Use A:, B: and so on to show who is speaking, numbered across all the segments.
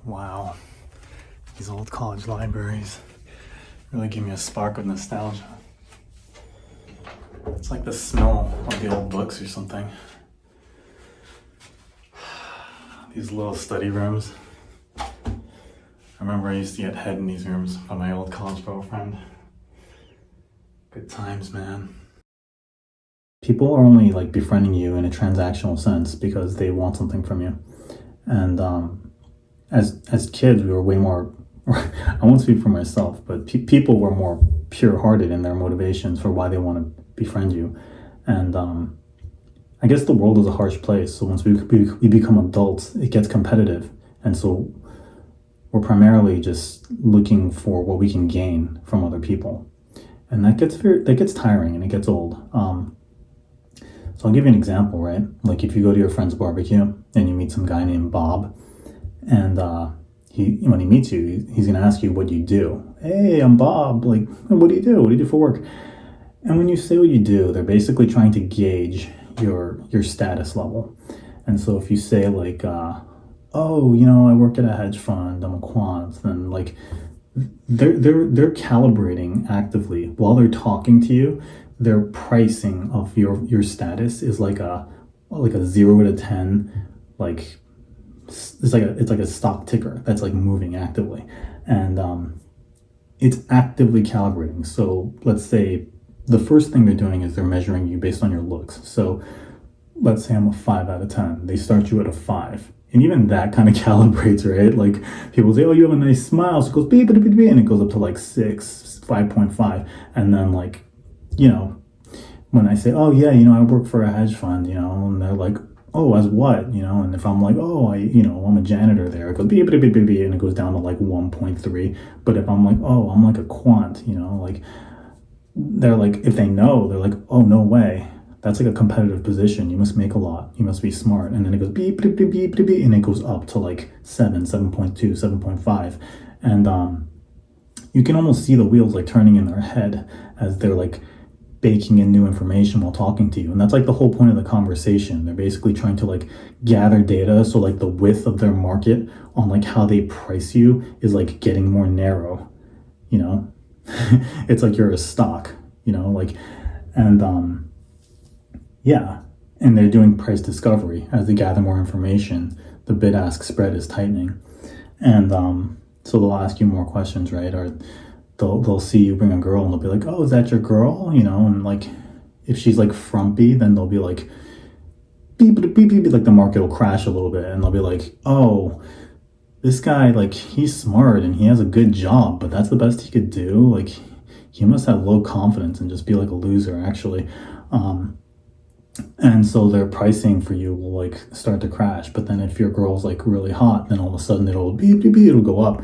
A: Wow, these old college libraries really give me a spark of nostalgia. It's like the smell of the old books or something. These little study rooms. I remember I used to get head in these rooms by my old college girlfriend. Good times, man. People are only like befriending you in a transactional sense because they want something from you. And as kids, we were way more. I won't speak for myself, but people were more pure-hearted in their motivations for why they want to befriend you. And I guess the world is a harsh place. So once we become adults, it gets competitive, and so we're primarily just looking for what we can gain from other people, and that gets tiring and it gets old. So I'll give you an example, right? Like if you go to your friend's barbecue and you meet some guy named Bob, and when he meets you, he's gonna ask you what you do. Hey, I'm Bob. Like, what do you do? What do you do for work? And when you say what you do, they're basically trying to gauge your status level. And so if you say like, oh, I work at a hedge fund, I'm a quant, then like they're calibrating actively while they're talking to you. Their pricing of your status is like a 0 to 10, like it's like a stock ticker that's like moving actively, and it's actively calibrating. So let's say the first thing they're doing is they're measuring you based on your looks. So let's say I'm a 5 out of 10. They start you at a 5. And even that kind of calibrates, right? Like people say, oh, you have a nice smile. So it goes beep, beep, beep, beep, and it goes up to like 6, 5.5. And then like, when I say, oh yeah, I work for a hedge fund, and they're like, oh, as what? And if I'm like, oh, I'm a janitor there, it goes beep, beep, beep, beep, beep, and it goes down to like 1.3. But if I'm like, oh, I'm like a quant, like they're like, if they know, they're like, oh, no way. That's like a competitive position. You must make a lot. You must be smart. And then it goes beep, beep, beep, beep, beep, beep, and it goes up to like 7, 7.2, 7.5. And you can almost see the wheels like turning in their head as they're like baking in new information while talking to you. And that's like the whole point of the conversation. They're basically trying to like gather data. So like the width of their market on like how they price you is like getting more narrow, it's like you're a stock, and yeah, and they're doing price discovery as they gather more information. The bid-ask spread is tightening, and so they'll ask you more questions, right? Or they'll see you bring a girl and they'll be like, oh, is that your girl? And like if she's like frumpy, then they'll be like beep beep beep beep, like the market will crash a little bit, and they'll be like, oh, this guy, like, he's smart and he has a good job, but that's the best he could do. Like, he must have low confidence and just be like a loser, actually. And so their pricing for you will like start to crash. But then if your girl's like really hot, then all of a sudden it'll beep beep beep, it'll go up.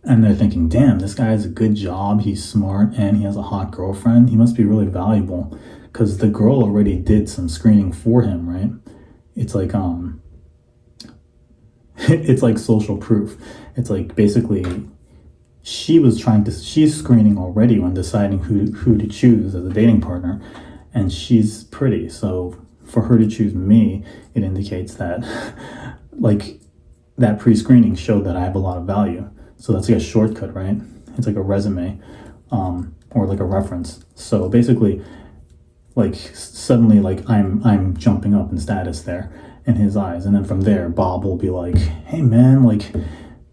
A: And they're thinking, damn, this guy has a good job, he's smart, and he has a hot girlfriend. He must be really valuable, because the girl already did some screening for him, right? It's like it's like social proof. It's like basically she's screening already when deciding who to choose as a dating partner, and she's pretty. So for her to choose me, it indicates that like that pre-screening showed that I have a lot of value. So that's like a shortcut, right? It's like a resume, or like a reference. So basically, like suddenly, like I'm jumping up in status there in his eyes, and then from there, Bob will be like, "Hey, man, like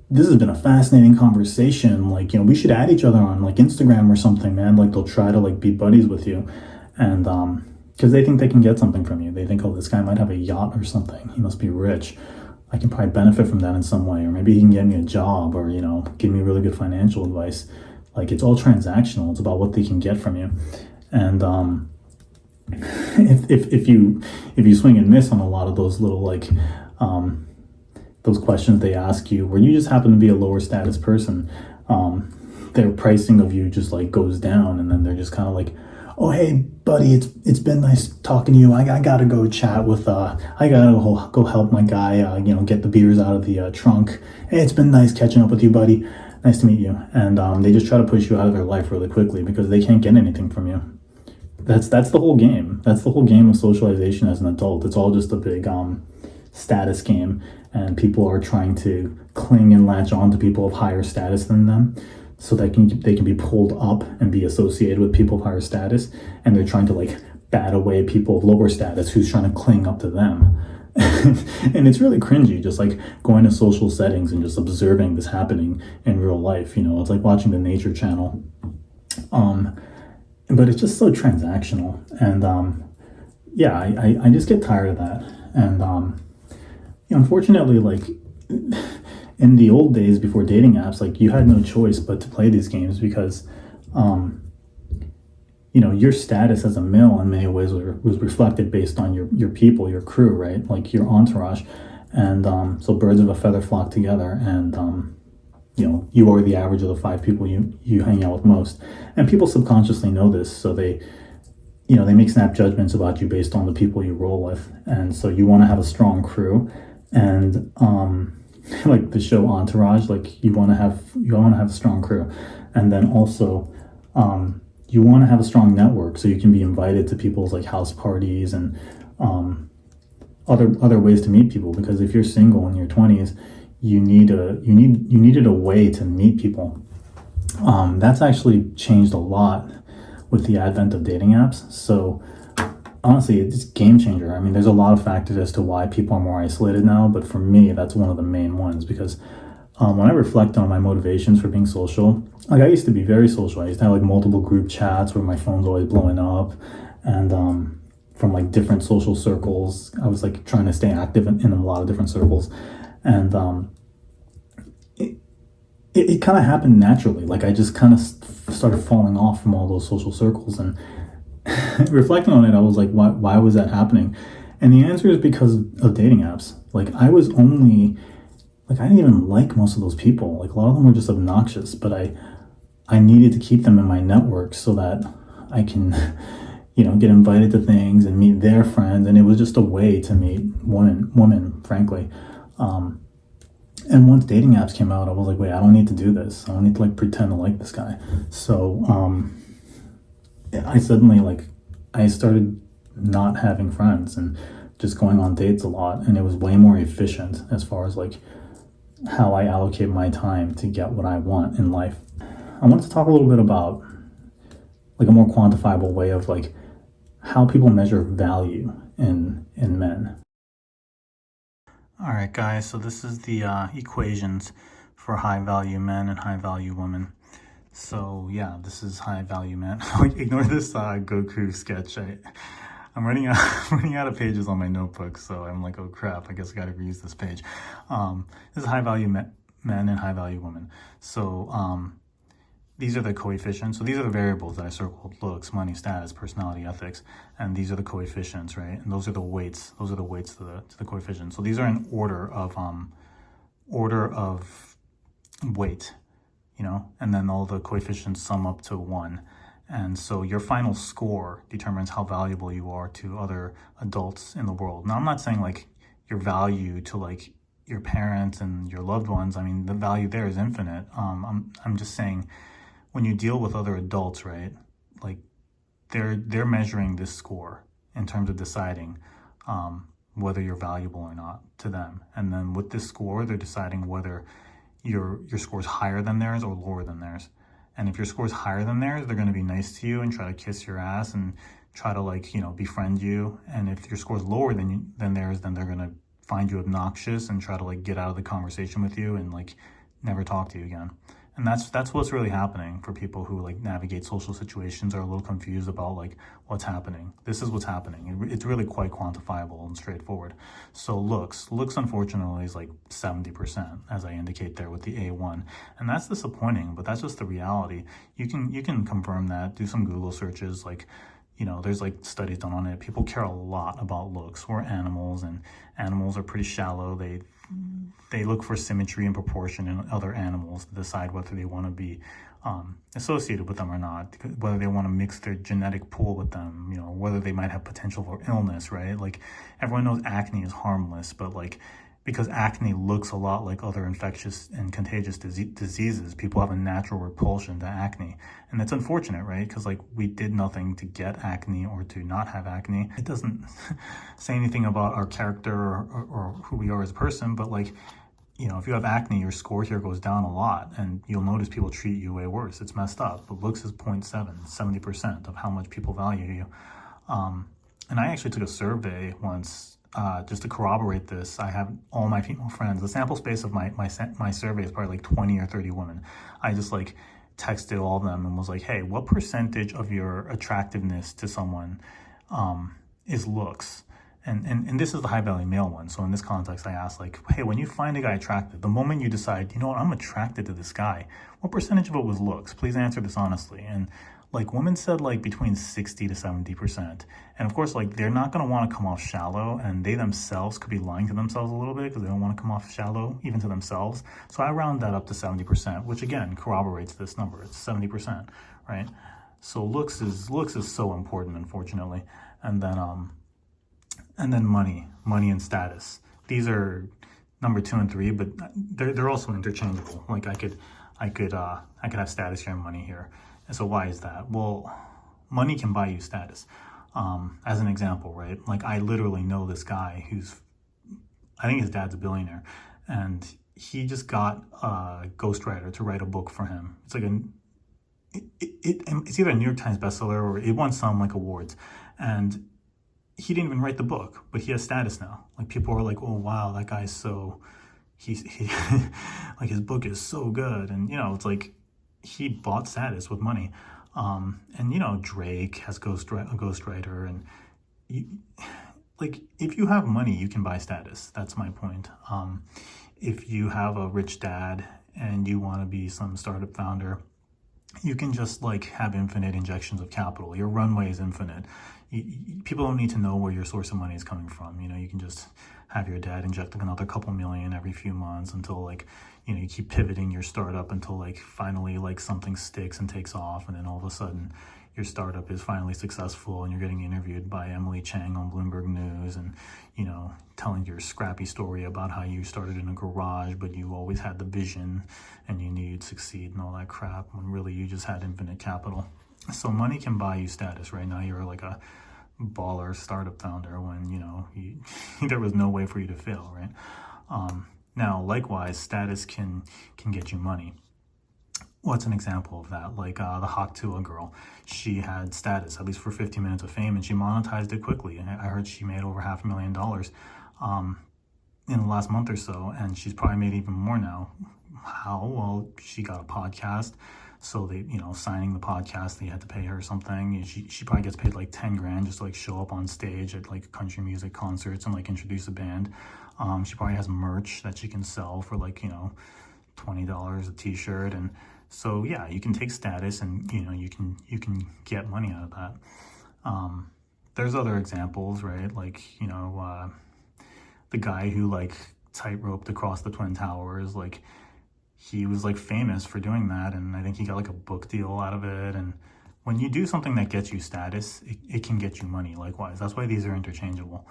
A: this has been a fascinating conversation. Like, we should add each other on like Instagram or something, man." Like they'll try to like be buddies with you, and because they think they can get something from you. They think, oh, this guy might have a yacht or something. He must be rich. I can probably benefit from that in some way, or maybe he can get me a job, or give me really good financial advice. Like it's all transactional. It's about what they can get from you, and if you swing and miss on a lot of those little like those questions they ask you, where you just happen to be a lower status person, their pricing of you just like goes down, and then they're just kind of like, oh, hey buddy, it's been nice talking to you. I gotta go chat with I gotta go help my guy get the beers out of the trunk. Hey, it's been nice catching up with you, buddy. Nice to meet you. And they just try to push you out of their life really quickly because they can't get anything from you. That's the whole game. That's the whole game of socialization as an adult. It's all just a big status game, and people are trying to cling and latch on to people of higher status than them, so that they can be pulled up and be associated with people of higher status, and they're trying to like bat away people of lower status who's trying to cling up to them. And it's really cringy, just like going to social settings and just observing this happening in real life. It's like watching the Nature Channel. But it's just so transactional, and yeah, I just get tired of that. And unfortunately, like in the old days before dating apps, like you had no choice but to play these games because your status as a male in many ways was reflected based on your people, your crew, right? Like your entourage. And so birds of a feather flock together, and you are the average of the 5 people you hang out with most. And people subconsciously know this, so they make snap judgments about you based on the people you roll with. And so you want to have a strong crew, and like the show Entourage, like you want to have a strong crew, and then also you want to have a strong network so you can be invited to people's like house parties and other ways to meet people. Because if you're single in your 20s, you needed a way to meet people. That's actually changed a lot with the advent of dating apps. So honestly, it's a game changer. I mean, there's a lot of factors as to why people are more isolated now, but for me, that's one of the main ones. Because when I reflect on my motivations for being social, like I used to be very social. I used to have like multiple group chats where my phone's always blowing up, and from like different social circles. I was like trying to stay active in a lot of different circles, and it kind of happened naturally. Like I just kind of started falling off from all those social circles, and reflecting on it, I was like, why was that happening? And the answer is because of dating apps. Like I didn't even like most of those people. Like a lot of them were just obnoxious, but I needed to keep them in my network so that I can, get invited to things and meet their friends. And it was just a way to meet women, frankly. And once dating apps came out, I was like, wait, I don't need to do this. I don't need to like pretend to like this guy. So I suddenly I started not having friends and just going on dates a lot. And it was way more efficient as far as like how I allocate my time to get what I want in life. I wanted to talk a little bit about like a more quantifiable way of like how people measure value in men. All right, guys, so this is the equations for high value men and high value women. So yeah, this is high value men. Ignore this Goku sketch. I'm running out of pages on my notebook, so I'm like, oh crap, I guess I gotta reuse this page. This is high value men and high value women. So these are the coefficients. So these are the variables that I circled: looks, money, status, personality, ethics, and these are the coefficients, right? And those are the weights. Those are the weights to the coefficients. So these are in order of weight, and then all the coefficients sum up to 1. And so your final score determines how valuable you are to other adults in the world. Now, I'm not saying like your value to like your parents and your loved ones. I mean, the value there is infinite. I'm just saying, when you deal with other adults, right, like they're measuring this score in terms of deciding whether you're valuable or not to them. And then with this score, they're deciding whether your score is higher than theirs or lower than theirs. And if your score is higher than theirs, they're going to be nice to you and try to kiss your ass and try to befriend you. And if your score is lower than theirs, then they're going to find you obnoxious and try to get out of the conversation with you and never talk to you again. And that's what's really happening for people who navigate social situations, are a little confused about what's happening. This is what's happening. It's really quite quantifiable and straightforward. So looks unfortunately is 70%, as I indicate there with the A1, and that's disappointing. But that's just the reality. You can confirm that. Do some Google searches. There's studies done on it. People care a lot about looks. We're animals, and animals are pretty shallow. They look for symmetry and proportion in other animals to decide whether they want to be associated with them or not, whether they want to mix their genetic pool with them, whether they might have potential for illness, right? Everyone knows acne is harmless, but because acne looks a lot like other infectious and contagious diseases. People have a natural repulsion to acne. And that's unfortunate, right? Because like we did nothing to get acne or to not have acne. It doesn't say anything about our character or who we are as a person, but like, you know, if you have acne, your score here goes down a lot, and you'll notice people treat you way worse. It's messed up. But looks is 0.7, 70% of how much people value you. And I actually took a survey once just to corroborate this. I have all my female friends. The sample space of my survey is probably like 20 or 30 women. I just like texted all of them and was like, hey, what percentage of your attractiveness to someone is looks? And this is the high value male one. So in this context, I asked like, hey, when you find a guy attractive, the moment you decide, you know what, I'm attracted to this guy, what percentage of it was looks? Please answer this honestly. And like women said like between 60 to 70%. And of course, like they're not gonna wanna come off shallow, and they themselves could be lying to themselves a little bit because they don't wanna come off shallow even to themselves. So I round that up to 70%, which again corroborates this number. It's 70%, right? So looks is so important, unfortunately. And then money and status. These are number 2 and 3, but they're also interchangeable. Like I could have status here and money here. And so why is that? Well, money can buy you status. As an example, right? Like I literally know this guy who's, I think his dad's a billionaire, and he just got a ghostwriter to write a book for him. It's like it's either a New York Times bestseller or it won some like awards, and he didn't even write the book, but he has status now. Like people are like, oh wow, that guy's so, he like his book is so good. And you know, it's like he bought status with money. And you know, Drake has a ghostwriter, and like if you have money, you can buy status. That's my point. If you have a rich dad and you want to be some startup founder, you can just like have infinite injections of capital. Your runway is infinite. People don't need to know where your source of money is coming from. You know, you can just have your dad inject like another couple million every few months until like, you know, you keep pivoting your startup until like finally like something sticks and takes off, and then all of a sudden your startup is finally successful and you're getting interviewed by Emily Chang on Bloomberg News, and you know, telling your scrappy story about how you started in a garage but you always had the vision and you knew you'd succeed and all that crap, when really you just had infinite capital. So money can buy you status. Right now you're like a baller startup founder when, you know, there was no way for you to fail, right? Now likewise, status can get you money. What's an example of that? Like the Hawk Tuah girl, she had status, at least for 50 minutes of fame, and she monetized it quickly. And I heard she made over $500,000 in the last month or so, and she's probably made even more now. How? Well, she got a podcast, so they, you know, signing the podcast, they had to pay her something. She probably gets paid like 10 grand just to like show up on stage at like country music concerts and like introduce a band. She probably has merch that she can sell for like, you know, $20 a t-shirt. And so yeah, you can take status and, you know, you can get money out of that. There's other examples, right? Like, you know, the guy who like tightroped across the Twin Towers, like he was like famous for doing that, and I think he got like a book deal out of it. And when you do something that gets you status, it can get you money likewise. That's why these are interchangeable.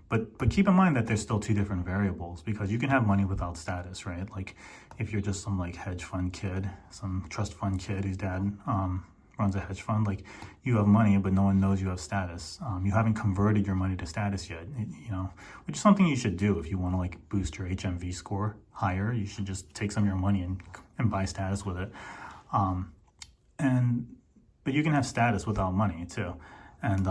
A: But keep in mind that there's still two different variables, because you can have money without status, right? Like if you're just some like hedge fund kid, some trust fund kid whose dad runs a hedge fund, like you have money but no one knows you have status. You haven't converted your money to status yet, you know, which is something you should do if you want to like boost your HMV score higher. You should just take some of your money and buy status with it. But you can have status without money too. And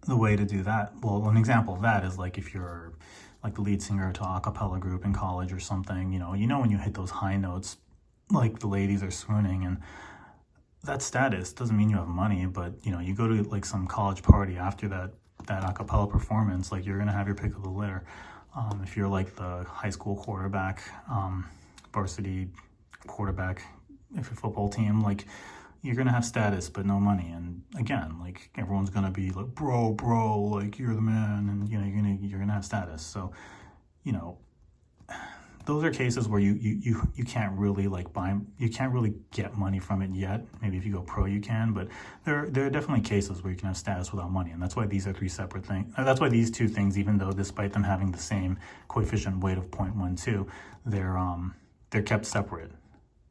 A: the way to do that, well, an example of that is like if you're like the lead singer to a cappella group in college or something, you know when you hit those high notes, like the ladies are swooning, and that status doesn't mean you have money, but you know, you go to like some college party after that a cappella performance, like you're gonna have your pick of the litter. If you're like the high school quarterback, varsity quarterback, if you're a football team, like you're gonna have status but no money. And again, like everyone's gonna be like, bro, like you're the man, and you know, you're gonna have status. So, you know, those are cases where you can't really like you can't really get money from it yet. Maybe if you go pro you can, but there are definitely cases where you can have status without money, and that's why these are three separate things. That's why these two things, even though despite them having the same coefficient weight of 0.12, they're kept separate.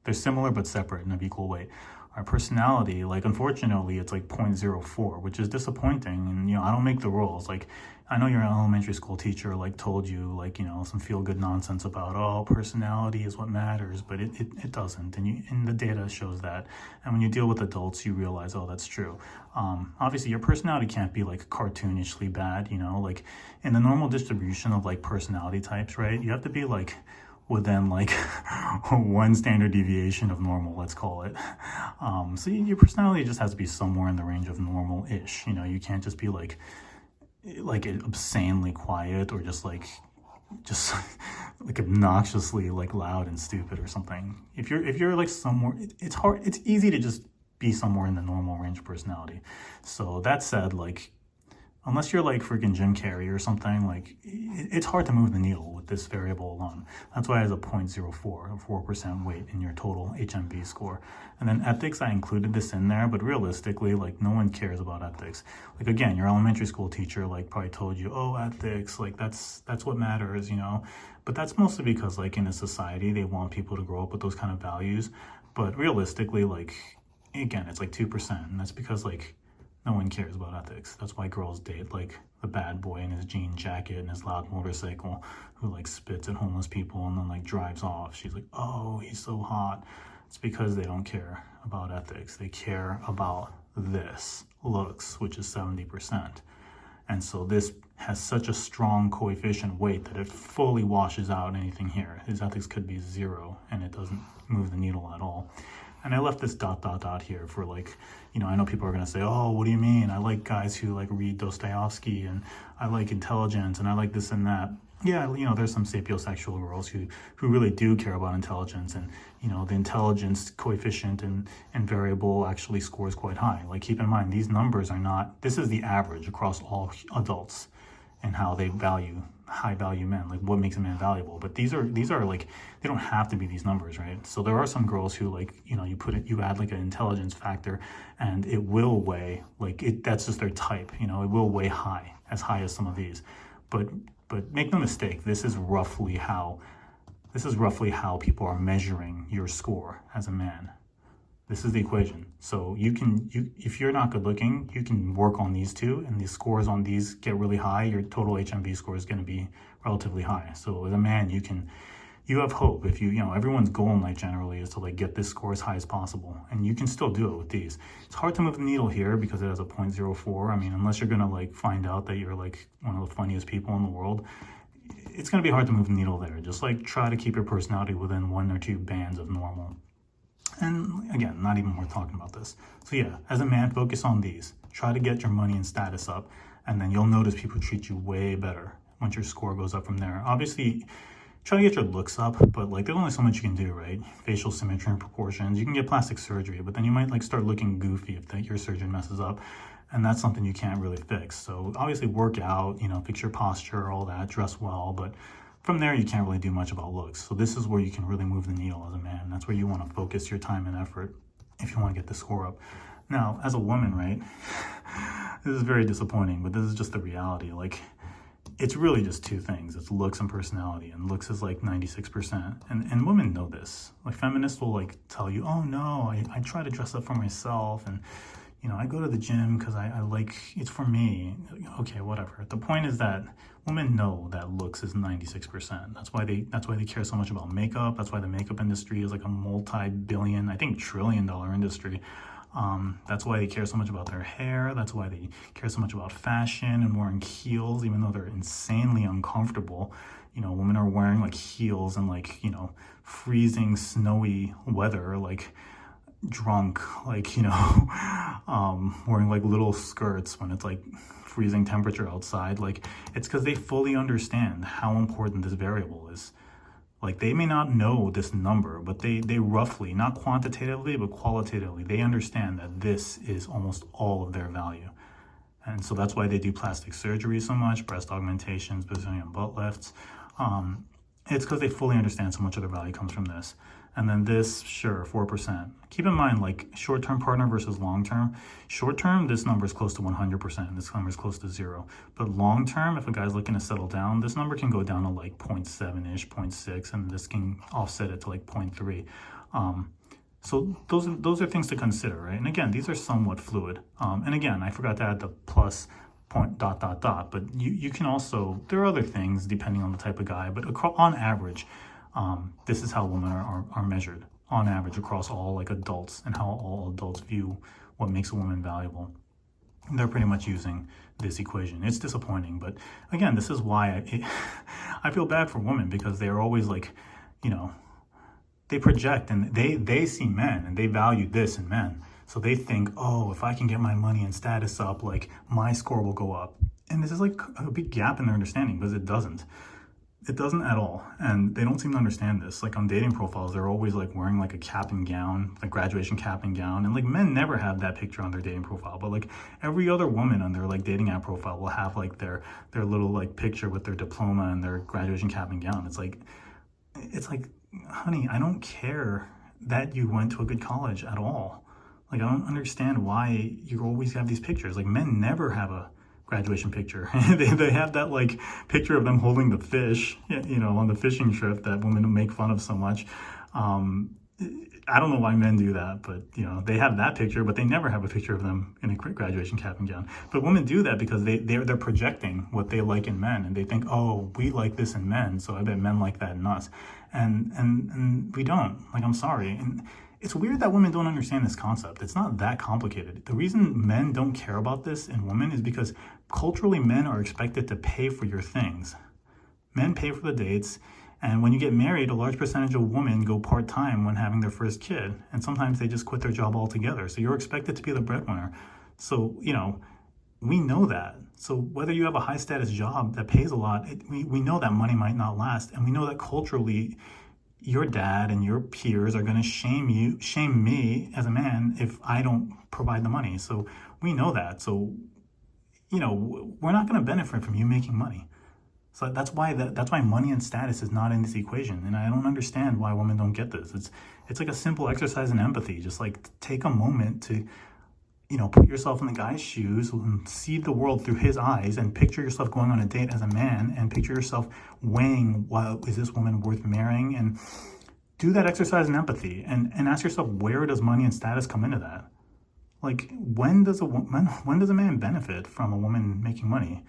A: They're similar but separate and of equal weight. Our personality, like, unfortunately, it's like 0.04, which is disappointing. And, I don't make the rules. Like, I know your elementary school teacher, like, told you, like, some feel-good nonsense about, oh, personality is what matters, but it doesn't. And the data shows that. And when you deal with adults, you realize, oh, that's true. Obviously, your personality can't be, like, cartoonishly bad, like, in the normal distribution of, like, personality types, right? You have to be, like, within like one standard deviation of normal, let's call it. So your personality just has to be somewhere in the range of normal-ish. You can't just be like obscenely quiet or just like obnoxiously like loud and stupid or something. If you're like somewhere, it's easy to just be somewhere in the normal range of personality. So that said, like, unless you're like freaking Jim Carrey or something, like, it's hard to move the needle with this variable alone. That's why it has a 0.04, a 4% weight in your total HMV score. And then ethics, I included this in there, but realistically, like, no one cares about ethics. Like, again, your elementary school teacher, like, probably told you, oh, ethics, like, that's what matters, But that's mostly because, like, in a society, they want people to grow up with those kind of values. But realistically, like, again, it's like 2%, and that's because, like, no one cares about ethics. That's why girls date like the bad boy in his jean jacket and his loud motorcycle who like spits at homeless people and then like drives off. She's like, oh, he's so hot. It's because they don't care about ethics. They care about this, looks, which is 70%. And so this has such a strong coefficient weight that it fully washes out anything here. His ethics could be 0 and it doesn't move the needle at all. And I left this ... here for like, I know people are going to say, oh, what do you mean? I like guys who like read Dostoevsky, and I like intelligence, and I like this and that. Yeah, there's some sapiosexual girls who really do care about intelligence, and, the intelligence coefficient and variable actually scores quite high. Like, keep in mind, these numbers are not, this is the average across all adults and how they value high value men, like what makes a man valuable. But these are like, they don't have to be these numbers, right? So there are some girls who like, you add like an intelligence factor and it will weigh like that's just their type, it will weigh as high as some of these. But make no mistake, this is roughly how people are measuring your score as a man. This is the equation. So if you're not good looking, you can work on these two, and the scores on these get really high. Your total HMV score is going to be relatively high. So as a man, you have hope. If everyone's goal in life generally is to like get this score as high as possible, and you can still do it with these. It's hard to move the needle here because it has a 0.04. I mean, unless you're going to like find out that you're like one of the funniest people in the world, it's going to be hard to move the needle there. Just like try to keep your personality within 1 or 2 bands of normal. And again, not even worth talking about this. So yeah, as a man, focus on these. Try to get your money and status up, and then you'll notice people treat you way better once your score goes up from there. Obviously, try to get your looks up, but like there's only so much you can do, right? Facial symmetry and proportions. You can get plastic surgery, but then you might like start looking goofy if your surgeon messes up, and that's something you can't really fix. So obviously work out, fix your posture, all that, dress well, but from there, you can't really do much about looks. So this is where you can really move the needle as a man. That's where you want to focus your time and effort if you want to get the score up. Now, as a woman, right, this is very disappointing, but this is just the reality. Like, it's really just 2 things. It's looks and personality, and looks is like 96%. And women know this. Like, feminists will like tell you, oh no, I try to dress up for myself, and I go to the gym because I like, it's for me. Okay, whatever. The point is that women know that looks is 96%. That's why they care so much about makeup. That's why the makeup industry is like a multi-billion, I think $trillion industry. That's why they care so much about their hair. That's why they care so much about fashion and wearing heels, even though they're insanely uncomfortable. Women are wearing like heels and like, freezing, snowy weather, like drunk, like, wearing like little skirts when it's like freezing temperature outside. Like, it's because they fully understand how important this variable is. Like, they may not know this number, but they roughly, not quantitatively, but qualitatively, they understand that this is almost all of their value. And so that's why they do plastic surgery so much, breast augmentations, Brazilian butt lifts. It's because they fully understand so much of their value comes from this. And then this, sure, 4%. Keep in mind, like short-term partner versus long-term. Short-term, this number is close to 100%. This number is close to 0. But long-term, if a guy's looking to settle down, this number can go down to like 0.7-ish, 0.6, and this can offset it to like 0.3. So those are things to consider, right? And again, these are somewhat fluid. And again, I forgot to add the plus point ... but you can also, there are other things depending on the type of guy, but on average, this is how women are measured on average across all like adults, and how all adults view what makes a woman valuable. They're pretty much using this equation. It's disappointing, but again, this is why I feel bad for women, because they're always like, you know, they project and they see men and they value this in men. So they think, oh, if I can get my money and status up, like my score will go up. And this is like a big gap in their understanding, because it doesn't. It doesn't at all. And they don't seem to understand this. Like on dating profiles, they're always like wearing like a cap and gown, like graduation cap and gown. And like men never have that picture on their dating profile, but like every other woman on their like dating app profile will have like their little like picture with their diploma and their graduation cap and gown. It's like, honey, I don't care that you went to a good college at all. Like, I don't understand why you always have these pictures. Like, men never have a graduation picture. they have that, like, picture of them holding the fish, you know, on the fishing trip that women make fun of so much. I don't know why men do that, but, you know, they have that picture, but they never have a picture of them in a graduation cap and gown. But women do that because they're projecting what they like in men, and they think, oh, we like this in men, so I bet men like that in us. And we don't. Like, I'm sorry. And it's weird that women don't understand this concept. It's not that complicated. The reason men don't care about this in women is because culturally men are expected to pay for your things. Men pay for the dates, and when you get married, a large percentage of women go part-time when having their first kid, and sometimes they just quit their job altogether. So you're expected to be the breadwinner. So, you know, we know that. So whether you have a high-status job that pays a lot, we know that money might not last, and we know that culturally your dad and your peers are going to shame me as a man if I don't provide the money. So we know that. So, you know, we're not going to benefit from you making money. So that's why money and status is not in this equation. And I don't understand why women don't get this. It's like a simple exercise in empathy. Just like take a moment to, you know, put yourself in the guy's shoes and see the world through his eyes, and picture yourself going on a date as a man, and picture yourself weighing, well, is this woman worth marrying? And do that exercise in empathy, and ask yourself, where does money and status come into that? Like, when does a man benefit from a woman making money?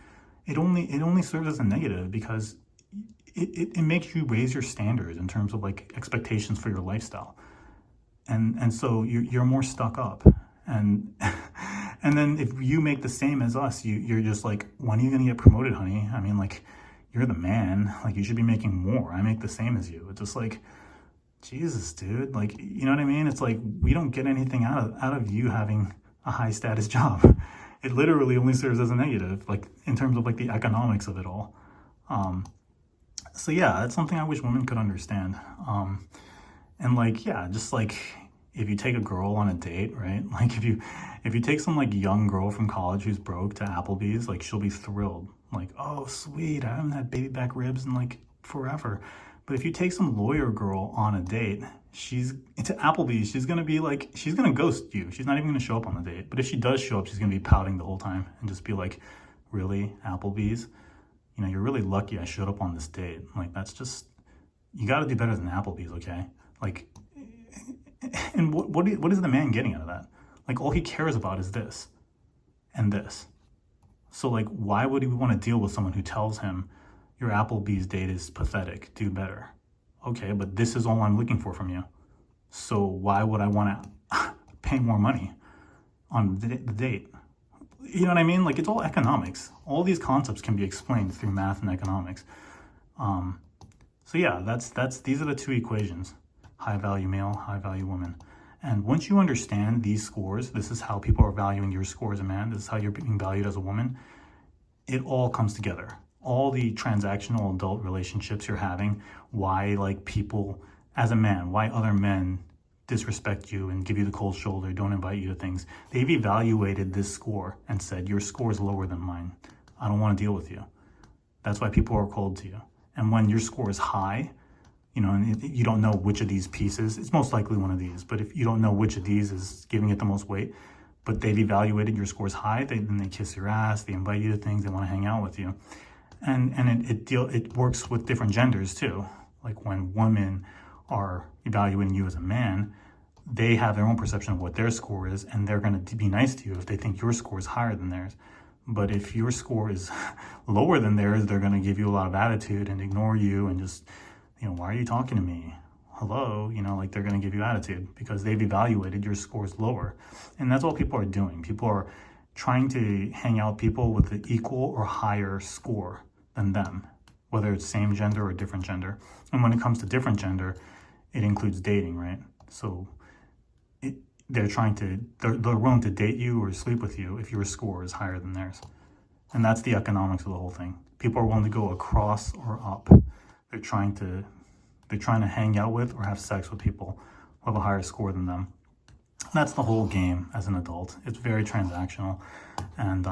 A: It only serves as a negative, because it makes you raise your standards in terms of like expectations for your lifestyle, and so you're more stuck up. And then if you make the same as us, you're just like, when are you gonna get promoted, honey? I mean, like, you're the man, like, you should be making more. I make the same as you. It's just like, Jesus, dude, like, you know what I mean? It's like, we don't get anything out of you having a high status job. It literally only serves as a negative, like, in terms of like the economics of it all. So yeah, that's something I wish women could understand. And like, yeah, just like, if you take a girl on a date, right? Like if you take some like young girl from college who's broke to Applebee's, like, she'll be thrilled. Like, oh, sweet, I haven't had baby back ribs in like forever. But if you take some lawyer girl on a date, to Applebee's, she's gonna be like, she's gonna ghost you. She's not even gonna show up on the date. But if she does show up, she's gonna be pouting the whole time and just be like, really, Applebee's? You know, you're really lucky I showed up on this date. Like, that's just, you gotta do better than Applebee's, okay? Like, and what is the man getting out of that? Like, all he cares about is this and this. So like, why would he want to deal with someone who tells him your Applebee's date is pathetic, do better? Okay, but this is all I'm looking for from you. So why would I want to pay more money on the date? You know what I mean? Like, it's all economics. All these concepts can be explained through math and economics. So yeah, these are the two equations: high value male, high value woman. And once you understand these scores, this is how people are valuing your score as a man, this is how you're being valued as a woman, it all comes together. All the transactional adult relationships you're having, why like people as a man, why other men disrespect you and give you the cold shoulder, don't invite you to things. They've evaluated this score and said, your score is lower than mine. I don't want to deal with you. That's why people are cold to you. And when your score is high, you know, and you don't know which of these pieces, it's most likely one of these, but if you don't know which of these is giving it the most weight, but they've evaluated your scores high, then they kiss your ass, they invite you to things, they want to hang out with you. And it works with different genders too. Like when women are evaluating you as a man, they have their own perception of what their score is, and they're going to be nice to you if they think your score is higher than theirs. But if your score is lower than theirs, they're going to give you a lot of attitude and ignore you and just, you know, why are you talking to me? Hello, you know, like they're going to give you attitude because they've evaluated your scores lower. And that's what people are doing. People are trying to hang out with people with an equal or higher score than them, whether it's same gender or different gender. And when it comes to different gender, it includes dating, right? So they're willing to date you or sleep with you if your score is higher than theirs. And that's the economics of the whole thing. People are willing to go across or up. They're trying to hang out with or have sex with people who have a higher score than them. That's the whole game as an adult. It's very transactional, and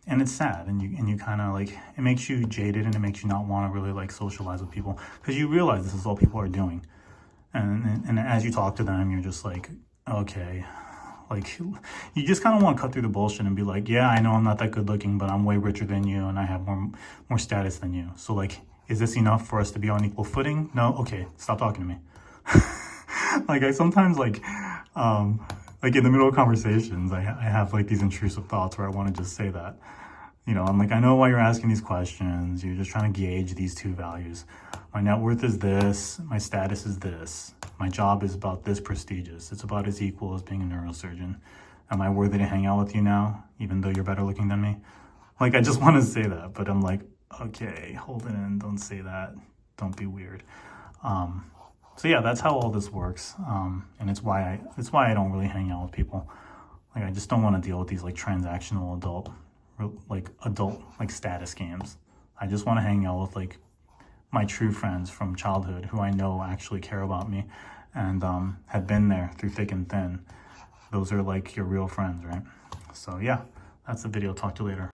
A: it's sad, and you kind of like, it makes you jaded, and it makes you not want to really like socialize with people because you realize this is all people are doing, and as you talk to them, you're just like, okay, like you just kind of want to cut through the bullshit and be like, yeah, I know I'm not that good looking, but I'm way richer than you, and I have more status than you. So like, is this enough for us to be on equal footing? No, okay, stop talking to me. Like I sometimes like in the middle of conversations, I have like these intrusive thoughts where I want to just say that, you know, I'm like, I know why you're asking these questions. You're just trying to gauge these two values. My net worth is this, my status is this, my job is about this prestigious. It's about as equal as being a neurosurgeon. Am I worthy to hang out with you now, even though you're better looking than me? Like, I just want to say that, but I'm like, okay, hold it in, don't say that, don't be weird. So yeah, that's how all this works, and it's why I don't really hang out with people. Like, I just don't want to deal with these like transactional adult status games. I just want to hang out with like my true friends from childhood who I know actually care about me and have been there through thick and thin. Those are like your real friends, right? So yeah, that's the video. Talk to you later.